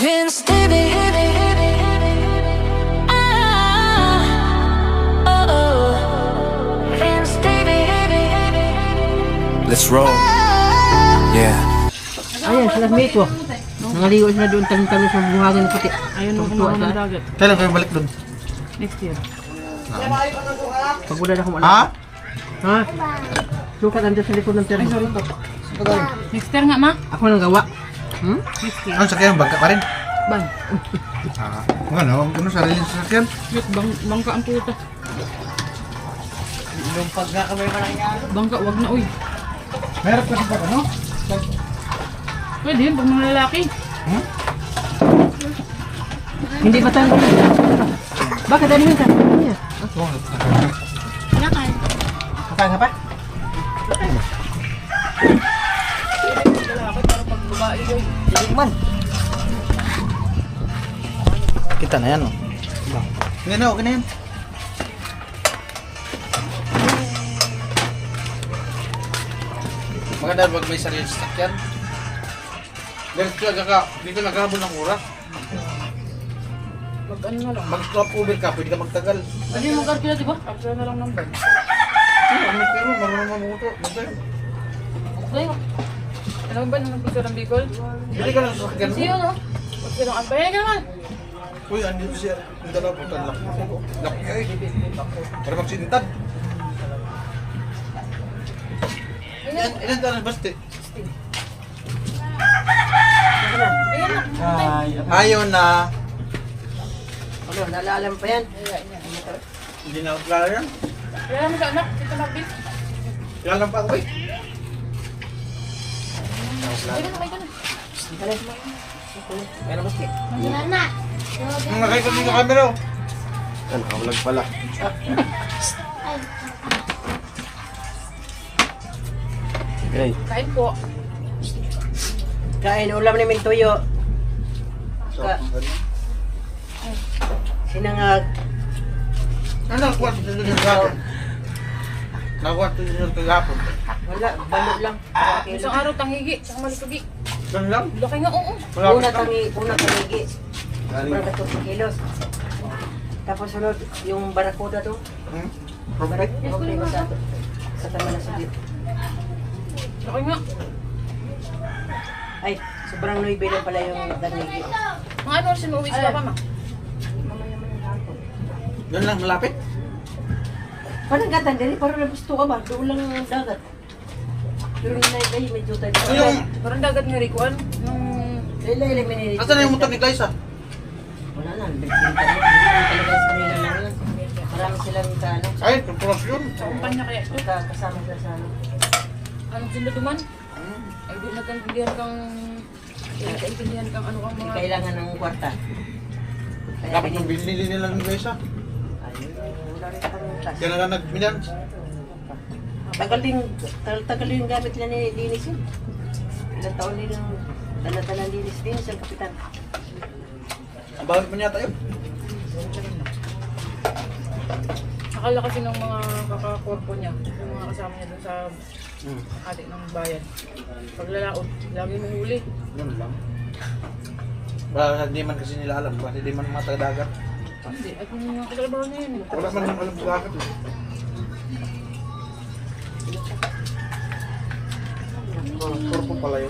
Vince Stevie. Vince Stevie. Let's roll. Yeah. Ayan, sila mate ko. Nangaligo sila doon talong-talong sa buhangin na puti. Ayun ang kumawa ng dagat. Kailan kayo balik doon? Next year. Pag wala na akong alam. Ha? Ha? Sukat andyan sa likod ng termo. Next year nga, ma? Ako nang gawa. Hmm? Next year. Ano sakyan? Bangka pa rin? Ban. Ano sarili sa sakyan? Wait, bangka ang puta. Yung pagkakamay ka lang yan. Bangka, wag na, uy. Meron kasi pa ano? Pwede yun, pag mga lalaki. Hindi ba tayo? Bakit ano yun ka? Niya. Nakay. Kakain ka pa? Iligman. Kita na yan, oh. Hindi na, okay na yan. Maganda pag may sarili sa sakyan. Dito naghahabol ng oras. Mag ano na lang. Mag-stop over ka, pwede ka magtagal. Ano yung mag-calculate, di ba? Calculate na lang ng ban. Pero marunong mamuto. Ayun. Ano ba nung nagpicture ng Bicol? Hindi ka lang sa sakyan mo. Siyo, no? Huwag silang ambayan ka naman. Uy, andito siya. Ang dalawa po talak. Laki ay. Para magsintad. Ilan taon na basti? Ayun na. Ayaw na. Ano, naalala mo pa yan? Hindi na ako klaro yan. Kaya naman sa anak, dito mag-bit. Kailan lang pa ako eh. Ayun na, may ka na. Pero mas kit. Ang nakita dito sa camera oh. Yan, nakawalag pala. Okay. Kain po. Kain ulam namin tuyo. Sinangag. Ano nakuha ito dito sa hapon? Nakuha ito dito sa hapon. Wala, balo lang. Isang araw tanghigi, isang malisugi. Ganun lang? Laki nga, oo. Una tangi. Una 12 kilos. Tapos sunod, yung barakuda to. Problema sa tama na sugit. Laki nga. Ay, sobrang noy lang pala yung tanigi. Mga ano oras sinuwi sa papa, ma? Ganun lang, malapit? Parang gatan din, parang nabusto ka ba? Doon lang ang dagat. Pero hinay medyo tayo. Ano yung... Parang dagat nga Rikuan. Nung... Laylay, minili. Asan na yung motor ni Glyza? Wala na, binibinta mo. Hindi talaga sa kanila lang yan. Marami silang ano, Ay, korporasyon. Sa kumpanya kaya ito. kasama sila sa ano. Anong sinduduman? Ay, di nagkaintindihan kang... Nagkaintindihan kang ano kang mga... Kailangan ng kwarta. Kaya Dapat yung binili nila ni Glyza. Ayun, wala rin parang tas. Kaya na nag-finance. Tagal din yung gamit nila ni Dinis yun. Ilang taon din yung dala-dala ni Dinis ang kapitan. Ang bakit mo niya tayo? Akala kasi ng mga kakakorpo niya, yung mga kasama niya dun sa atik ng bayan. Paglalaot, lagi may huli. Ganun lang. Baka hindi man kasi nila alam. Baka hindi man mga taga-dagat. Hindi, at yung mga katrabaho niya yun. Wala man lang alam sa dagat eh. Korpo pala yun.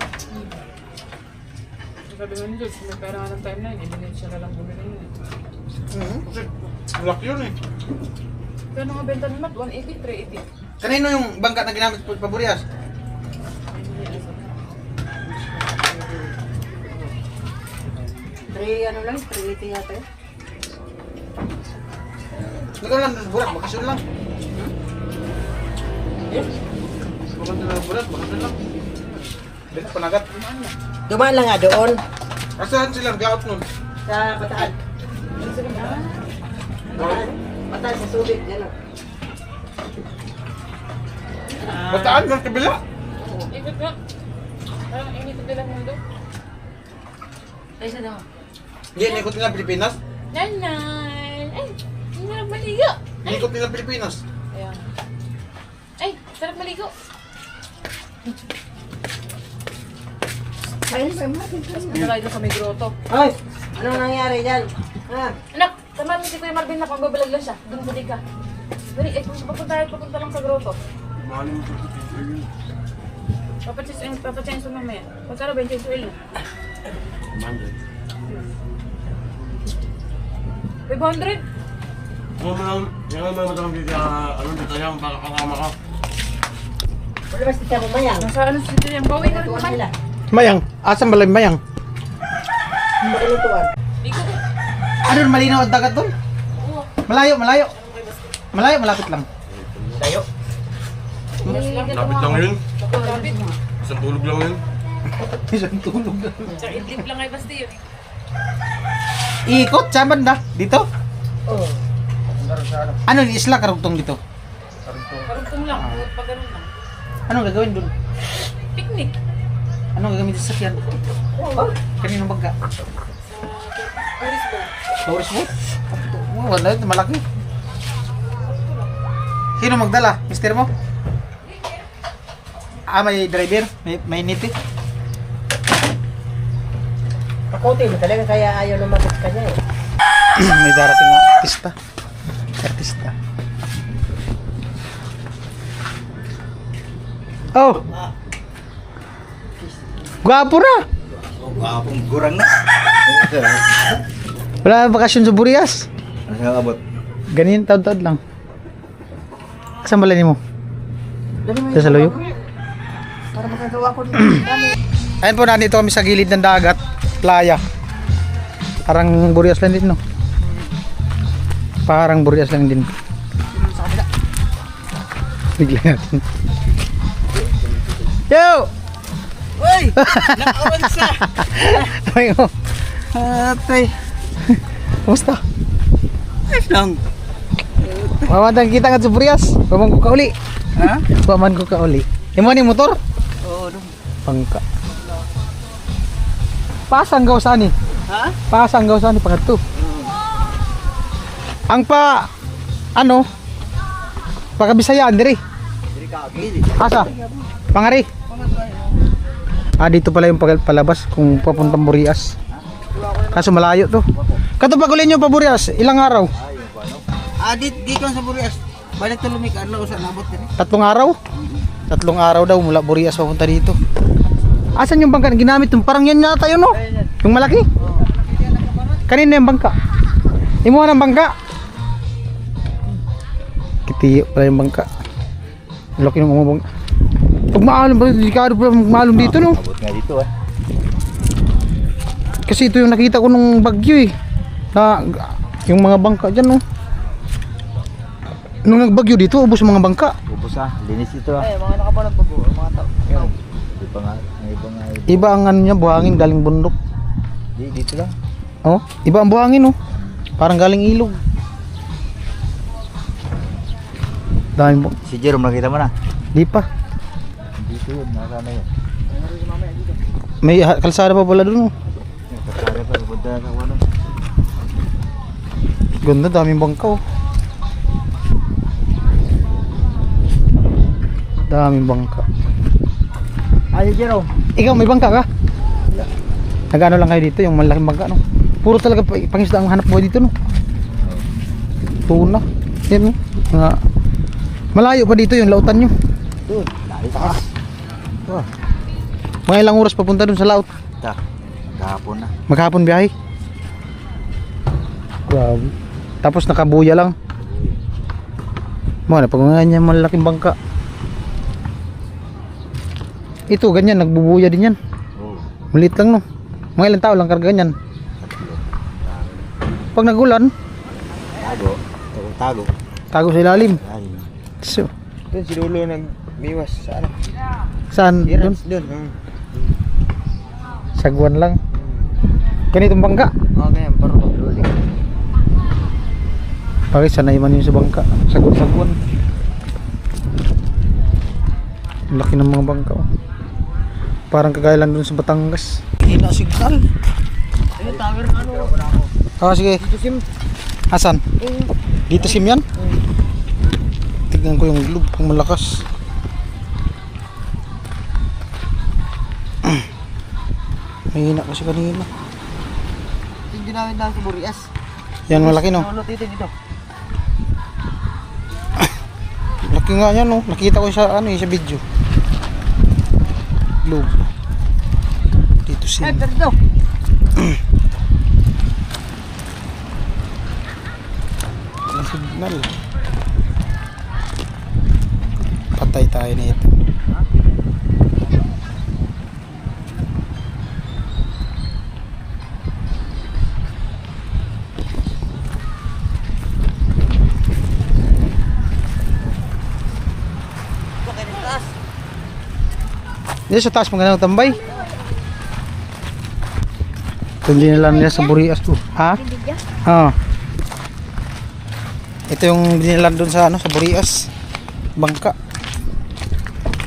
Sabi nga nito, may pera nga ng time na yun, ibigay siya na lang bumili yun. Kasi laki yun eh. Kaya nga benta ni Matt, 180, 380. Kanino yung bangka na ginamit po sa Paburias? Ano lang, 380 yata yun. Nagkaroon lang sa bulat, bakasyon lang. Bakasyon lang sa bulat, bakasyon lang. Dito panagat. Dumaan lang nga doon. Asahan silang gaot nun? Sa Bataan. Bataan sa Subic, gano'n. Bataan, doon kabila. Ikot nga. Parang init ang dalang mundo. Ay, sa dama. Hindi, naikot nila Pilipinas. Nanay! Ay, hindi na maligo. Naikot nila Pilipinas. Ayan. Ay, sarap maligo. Nalay doon sa may grotto. Ay! Anong nangyari dyan? Ha? Anak, tama mo si Kuya Marvin na pagbabalag lang siya. Doon budig ka. Dali, papunta lang sa grotto. Papachange mo mamaya. Pagkano ba yung change oil na? 500? Yung mga matang dito, dito yung baka kasama ko. Wala ba sila mamayang? Nasa ano si yung bawi ka rin Tuwan naman. nila. Mayang, asan ba lang mayang? Makilutuan. Iko ko. Ano malinaw ang dagat doon? Malayo, malayo. Malayo, malapit lang. Tayo. Lapit lang yun. Lapit. Isang tulog lang yun. Isang tulog lang. Tsaka idlip lang ay basta yun. Ikot, sa banda. Dito? Oo. Ano yung isla karugtong dito? Karugtong lang. Pag ganun lang. Anong gagawin doon? Picnic. Anong gagawin sa sakyan? Kaninong bagga? Tourist boat. Tourist boat? Oh, wala ito, malaki. Sino magdala? Mister mo? May driver? May niti? Pakote mo talaga kaya ayaw lumabot ka niya eh. May darating na artista. Artista. Oh! Gwapo na! Wapong gurang na. Wala na bakasyon sa Burias. Ano abot? Ganyan, taod-taod lang. Saan ba mo? Sa Saluyo? Para makagawa ko dito. Ayun po, nandito kami sa gilid ng dagat. Playa. Parang Burias lang din, no? Parang Burias lang din. Bigla natin. Yo! Uy! Nakawansa! Ay, oh. Atay. Kumusta? Ayos lang. Mamantang kita nga sa Burias. Paman ko ka uli. Ha? Paman ko ka uli. Yung mga ni motor? Oo. Dong. Pangka. Pasanggaw saan eh? Ha? Pasanggaw saan eh? Pangatlo. Ang pa, ano? Pagkabisayaan diri. Diri ka agad. Asa? Pangari. Dito pala yung palabas kung papuntang Burias. Kaso malayo to. Kato pag uli nyo pa Burias, ilang araw? Dito sa Burias. Balik to lumik. Ano sa nabot din? 3 araw? 3 araw daw mula Burias papunta dito. Asan yung bangka na ginamit? Parang yan yata yun, no? Yung malaki? Kanina yung bangka? Imuha ng bangka? Kitiyo pala yung bangka. Laki ng mga bangka. Pag maalom pa, delikado pa maalom dito, no? Abot nga dito ah. Kasi ito yung nakita ko nung bagyo eh. Na yung mga bangka dyan, no? Nung nagbagyo dito, ubos yung mga bangka. Ubus ah. Linis ito ah. Mga nakabalag bago. Mga tao. Di pa nga. Iba nga. Iba ang ano niya, buhangin galing bundok. Dito lang. Oh, iba ang buhangin, oh. Parang galing ilog. Dahil Si Jerome nakita mo na. di pa. Dito yun. Nasaan na yun. May kalsada pa pala dun, oh. Kasara pa. Punta sa wano. Ganda, daming bangka, oh. Daming bangka. Ay, Jerome. Ikaw, may bangka ka? Nag-ano lang kayo dito, yung malaking bangka, no? Puro talaga pangisda ang hanap buhay dito, no? Tuna. Yan, no? Malayo pa dito yung lautan nyo. Doon. Taas. Mga ilang oras papunta dun sa laut. Ta. Kahapon na. Maghapon biyahe. Grabe. Tapos nakabuya lang. Mga pag ganyan malaking bangka. Ito ganyan, nagbubuya din yan. Oo. Maliit lang, no? Mga ilang tao lang karga ganyan. Pag nagulan, Tago. Tago. tago sa ilalim. Ay. So, Doon si Lolo nagbiwas sa ano? saan? Doon? Doon. Sagwan lang. Ganitong bangka. Okay, pero pag-rolling. Bakit sanay man yun sa bangka? Sagwan-sagwan. Ang laki ng mga bangka, oh. Parang kagaya lang dun sa Batangas. Hina signal. Ayun, tower na ano. Sige. Dito sim. Asan? Dito sim yan? Tignan ko yung loob kung malakas. Mahina kasi kanina. Hindi namin lang sa Burias. Yan malaki no. Ano dito dito? Laki nga yan no. Nakita ko sa ano sa video. Globe. Dito siya. Dito. Ang signal. Patay tayo nito. Dito sa taas magandang tambay. Hindi na lang nila sa Burias to. Ha? Oo. Ito yung binilan doon sa ano sa Burias. Bangka.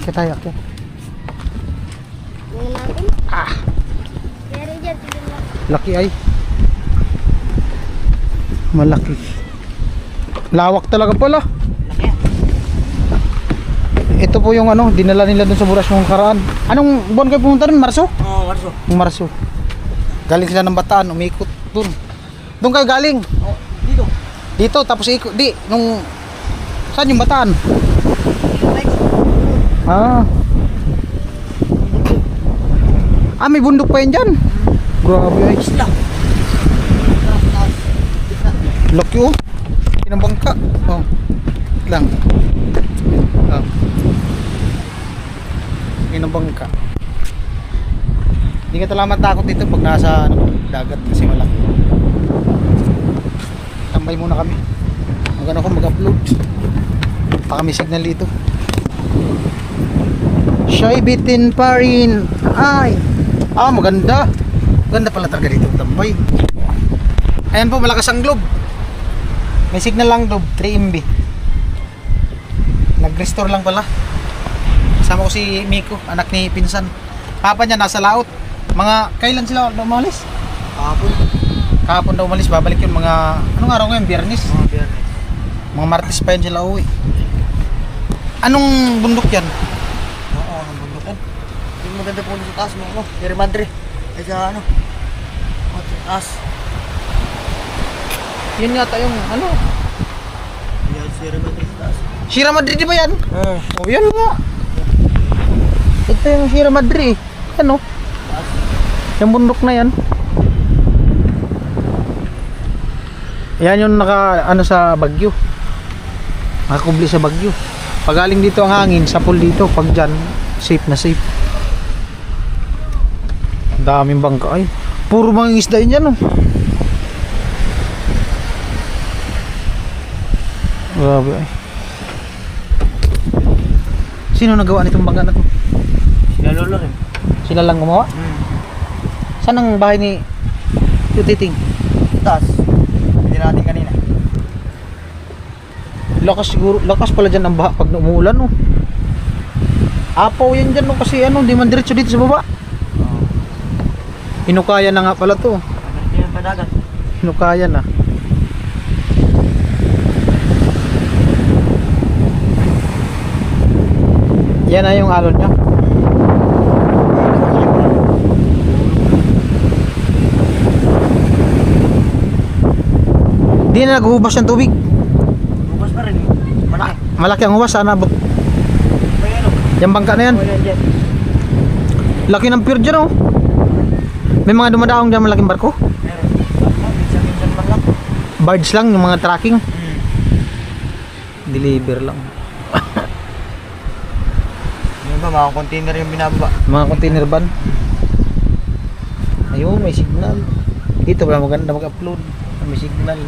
Kaya tayo. Okay. Ah. Laki ay. Malaki. Lawak talaga pala. Ito po yung ano, dinala nila doon sa Burias nung karaan. Anong buwan kayo pumunta doon? Marso? Oo, Marso. Yung Marso. Galing sila ng Bataan, umikot doon. Doon kayo galing? Oh, dito. Dito, tapos ikot. Di, nung... Saan yung Bataan? Ah. Ah, may bundok pa yan dyan. Grabe ay. Isla. Laki oh. Kinabangka. Oh. Lang. Oh. Kinabangka. Hindi ka talaga matakot dito pag nasa ano, dagat kasi malaki. Tambay muna kami. Magano ako mag-upload. Baka may signal dito. Shy bitin pa rin. Ay. Ah, maganda. Ganda pala talaga dito tambay. Ayan po, malakas ang globe. May signal lang globe, 3 MB. Nag-restore lang pala. Kasama ko si Miko, anak ni Pinsan. Papa niya nasa laot. Mga kailan sila umalis? Kahapon daw umalis, babalik yun mga anong araw ngayon? Biyernes. Biyernes. Mga Martes pa yun sila uwi. Anong bundok yan? Oo, ang bundukan. Yung maganda po sa taas mo, ano? Sierra Madre. Ay sa ano? Sa taas. Yun yata yung ano? Yan, Sierra Madre sa taas. Sierra Madre di ba yan? Oo. Oh, yan nga. Ito yung Sierra Madre. Ano? Yung bundok na yan. Yan yung naka ano sa Bagyo. Nakakubli sa Bagyo. Pag galing dito ang hangin, sapul dito. Pag dyan, safe na safe. Ang daming bangka ay. Puro mga isda yun yan oh. Grabe ay. Sino nagawa nitong bangka na to? Sila lolo rin. Sila lang gumawa? Saan ang bahay ni Tutiting? Taas. Hindi natin kanina. Lakas siguro, lakas pala dyan ang baha pag umuulan oh. Apaw yan dyan oh, kasi ano, di man diretso dito sa baba. Hinukaya na nga pala to. Hindi yung padagat. Hinukaya na. Yan na yung alon niya. Di na naghuhubas ng tubig. Bukas pa rin. Malaki. Malaki ang huwas, sana abot. May ano? Yung bangka na yan. May yan. Laki ng pier dyan oh. May mga dumadaong dyan malaking barko. Meron. Minsan-minsan man lang. Barge lang, yung mga tracking. Deliver lang. Yung ba, mga container yung binababa. Mga container van. Ayun, may signal. Dito wala maganda mag-upload. May signal.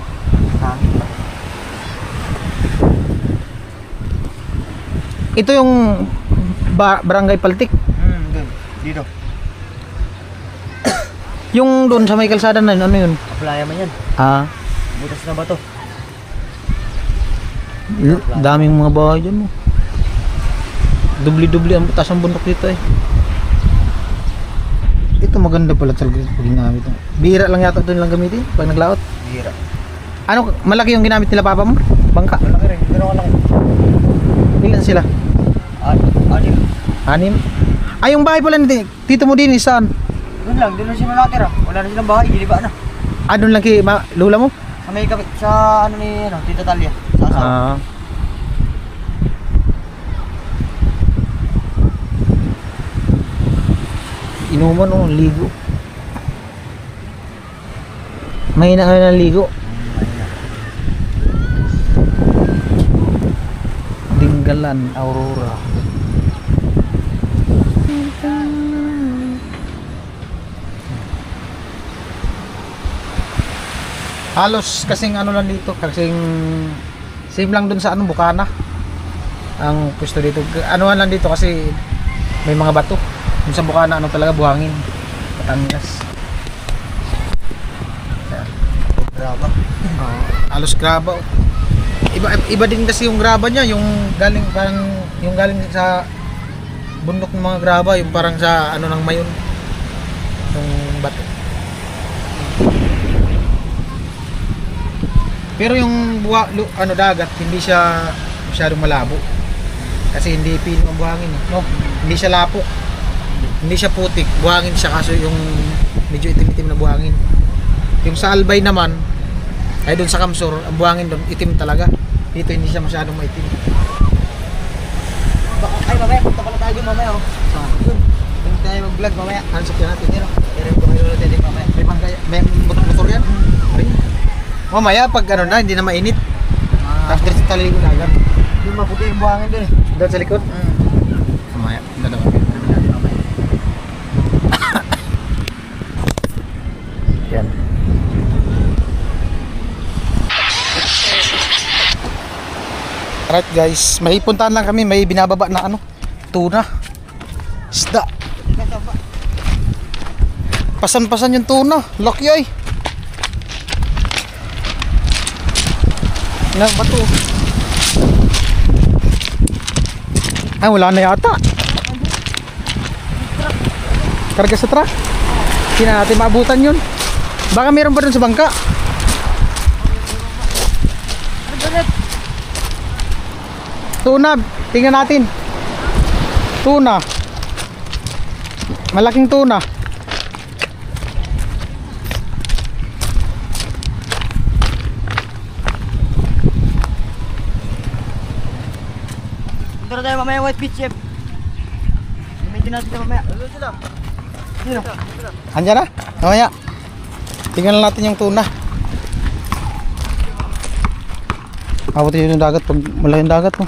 Hangin pa. Ito yung Barangay Paltik. Dun. Dito. Yung doon sa may kalsada na yun, ano yun? Playa man yan. Ah, Butas na ba to? daming mga bahay dyan oh. Dubli-dubli ang taas ng bundok dito eh. Ito maganda pala talaga pag ginamit. Bihira lang yata ito nilang gamitin pag naglaot. Hira. Ano, malaki yung ginamit nila papa mo? Bangka? Malaki rin. Gano'n kalaki. Ilan sila? Anim. 6? Ay, yung bahay pala ni Tito mo din, saan? Doon lang sila natira. Wala na silang bahay, giliba na. Doon lang kay lula mo? Sa may kapit, sa ano ni, Tita Talia. Sa asawa. Inuman o, ligo. Mahina nga ng ligo. Dinggalan, Aurora. Halos kasing ano lang dito, kasing same lang dun sa Bukana. Ang pwesto dito, anuhan lang dito kasi may mga bato. Dun sa Bukana talaga buhangin. Batangas. Graba. Halos graba. Iba din kasi yung graba niya, yung galing sa bundok ng mga graba, yung parang sa ng mayon. Yung bato. Pero yung dagat, hindi siya masyadong malabo. Kasi hindi pino ang buhangin, no? Hindi siya lapok. Hindi siya putik, buhangin siya kaso yung medyo itim-itim na buhangin. Yung sa Albay naman, ay doon sa Kamsur, ang buhangin doon itim talaga. Dito hindi siya masyadong maitim. Ay, mamaya, punta pala tayo mamaya, oh. Yun. Punta tayo mag-vlog mamaya. Hansok yan natin, yun, Pero yung kumilo natin din mamaya. may motor yan. Mamaya pag hindi na mainit. After sa taligo na agad. Yung maputi yung buhangin doon eh. Doon sa likod. Mamaya, dalawa. Yan. Alright guys, may puntahan lang kami, may binababa na tuna. Isda. Pasan-pasan yung tuna, laki ay. Ilang bato. Ay, wala na yata. Karga sa truck. Hindi na natin maabutan yun. Baka meron pa dun sa bangka. Tuna, tingnan natin. Tuna. Malaking tuna. Punta tayo mamaya White Beach, chef. May natin tayo mamaya. Ano sila? Sino? Andiyan na? Mamaya. Tingnan natin yung tuna. Abutin yung dagat pag malaking dagat mo.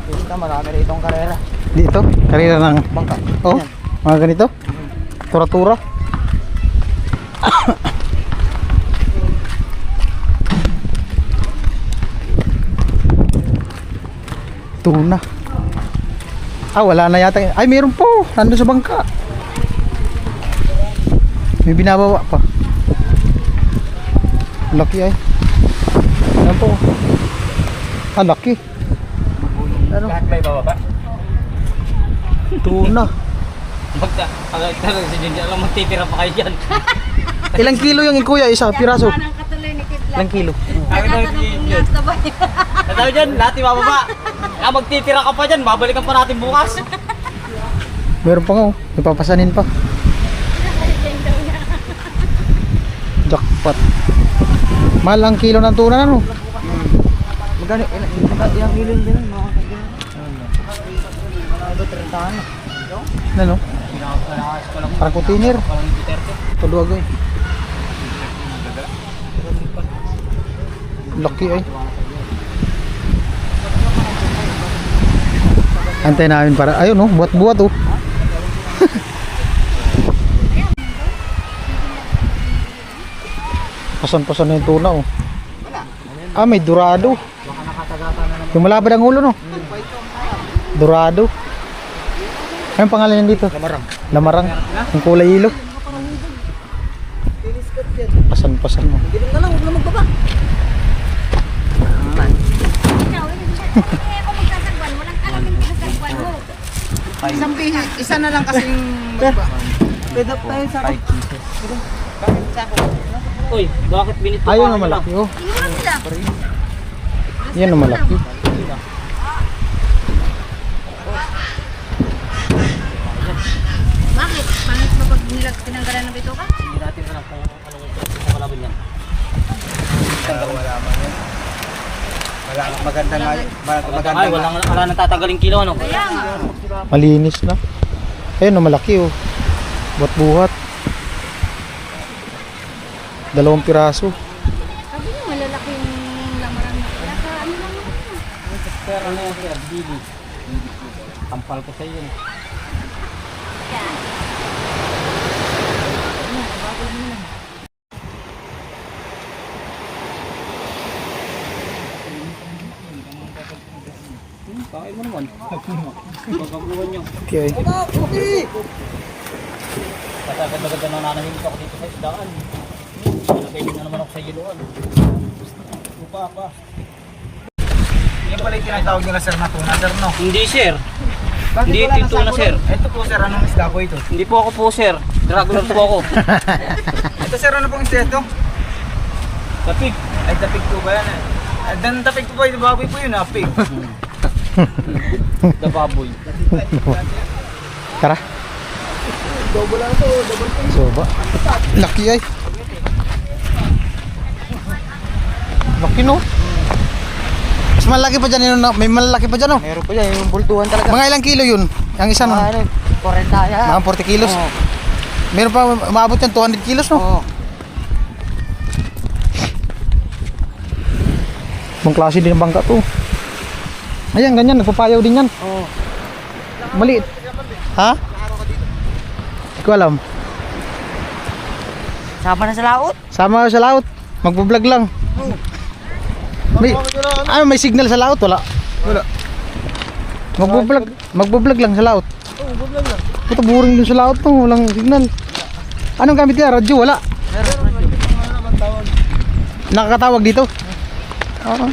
Dito marami rin itong karera. Dito, karera ng Bangka. oh, Yan. mga ganito. Tura-tura. Tuna. Wala na yata. Ay, meron po. Nandun sa bangka. May binabawa pa. Laki ay. Ayan po. Laki. Ano? Lahat may bababa. Tuna. Si Jinja lang magtitira pa kayo dyan. Ilang kilo yung kuya? Isa, piraso. Ilang kilo? Sabi daw si Jinja. Sabi dyan, lahat yung bababa. Magtitira ka pa dyan, babalikan pa natin bukas. Meron pa nga oh. May papasanin pa. Jackpot. Mahal ang kilo ng tuna ano? Magkano? Ilang kilo yung ganun? Mga kagano? Mga 30 ano? Ano? Parang container. Paluwag eh. Laki ay. Antay namin para, ayun oh, buhat-buhat oh. Pasan-pasan na yung tuna oh. May dorado. Yung malabad ang ulo no? Dorado. Anong pangalan yan dito? Lamarang. Lamarang. Yung kulay ilo. Pasan-pasan mo. Giling na lang, huwag na magbaba. Isa na lang kasing Pwede up tayo sa akin. Uy, bakit binito Ayun na malaki oh. Yan na malaki. Bakit? Pangit ba pag tinanggalan ng bituka? Hindi natin alam kung anong kalaban yan. Wala man yan. Wala, maganda nga. Maganda Ay, wala nang tatanggaling kilo ano. Kaya nga. Malinis na. Ayun, no, malaki oh. Buhat-buhat. 2 piraso. Sabi niya, malalaki yung lamaran mo. Kaya ka, ano lang naman. Pero ano yan sir, Dili. Tampal ko sa iyo. Kain mo naman. Pagkaguhan nyo. Okay. Katagad-agad na nanahimik ako dito sa isdaan. Nakainin na naman ako sa yiluan. Upa pa. Yan pala yung tinatawag nila sir na tuna sir no? Hindi sir. Bakit Hindi wala ito na nasabog? sir. Ito po sir, anong isda po ito? Hindi po ako po sir. Regular po ako. Ito sir, ano pong isda ito? Kapig. Ay, tapig po ba yan? Dan tapig po ba ito? Baboy po yun, pig. The baboy. Tara. Double lang ito, double po. So ba? Laki ay. Laki no? Mas malaki pa dyan yun. May malaki pa dyan no? Meron po yan, yung bultuhan talaga. Mga ilang kilo yun? Ang isa no? Ano, 40 yan. Mga 40 kilos. Oo. Meron pa maabot yan 200 kilos no? Oo. Ibang klase din ng bangka to. Ayan, ganyan. Nagpapayaw din yan. Oo. Maliit. Ha? Hindi ko alam. Sama na sa laot. Sama sa laot. Magbablog lang. May signal sa laot? Wala. Wala. Magbablog lang sa laot. Oo, bublag lang. Puta, boring dun sa laot to. Walang signal. Anong gamit ka? Radyo? Wala. Nakakatawag dito? Oo.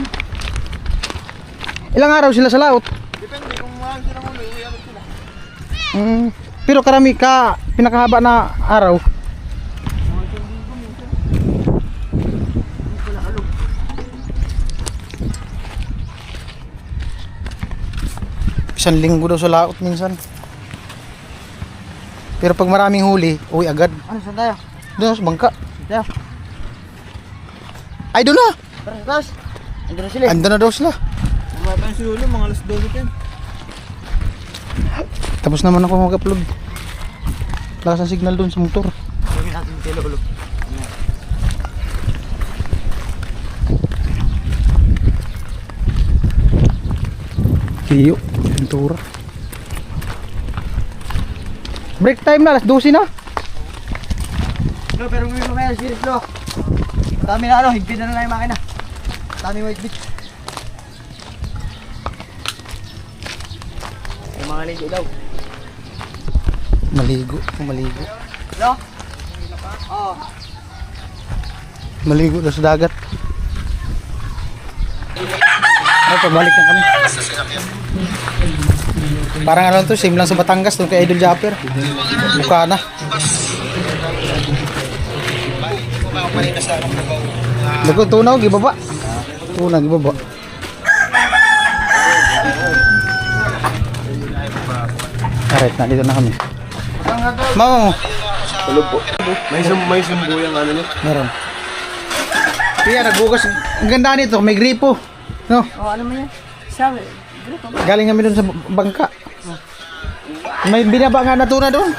Ilang araw sila sa laot? Depende kung mahal sila mo, iuwi sila. Pero karami ka, pinakahaba na araw. Isang linggo daw sa laot minsan. Pero pag maraming huli, uwi agad. Ano, saan tayo? Doon sa bangka. Tayo. Ay, doon na! Tara sa taas. Andun na sila. Ando na daw sila. Bumaba yung sulo, mga alas 12 pa yun. Tapos naman ako mag-upload. Lakas ang signal doon sa motor. Gawin natin yung telo ulo. Tiyo, pintura. Break time na, alas 12 na. Lo, pero may mamaya series lo. Dami na ano, higpit na lang yung makina. Dami white beach. Yung mga ligo daw. Maligo, maligo. Lo? Oo. Maligo daw sa dagat. Ay, pabalik na kami. Parang ano to, same lang sa Batangas, doon kay Idol Japper. Bukana. Lago, tunaw, gibaba. Tunaw, gibaba. Alright, na dito na kami. Mau. Tulog po. May sumbo yung ano niya. Meron. Kaya nagbukas. Ang ganda nito, may gripo. No? Oh, ano mo yan? Sabi. Galing kami doon sa bangka. May binaba nga na tuna doon.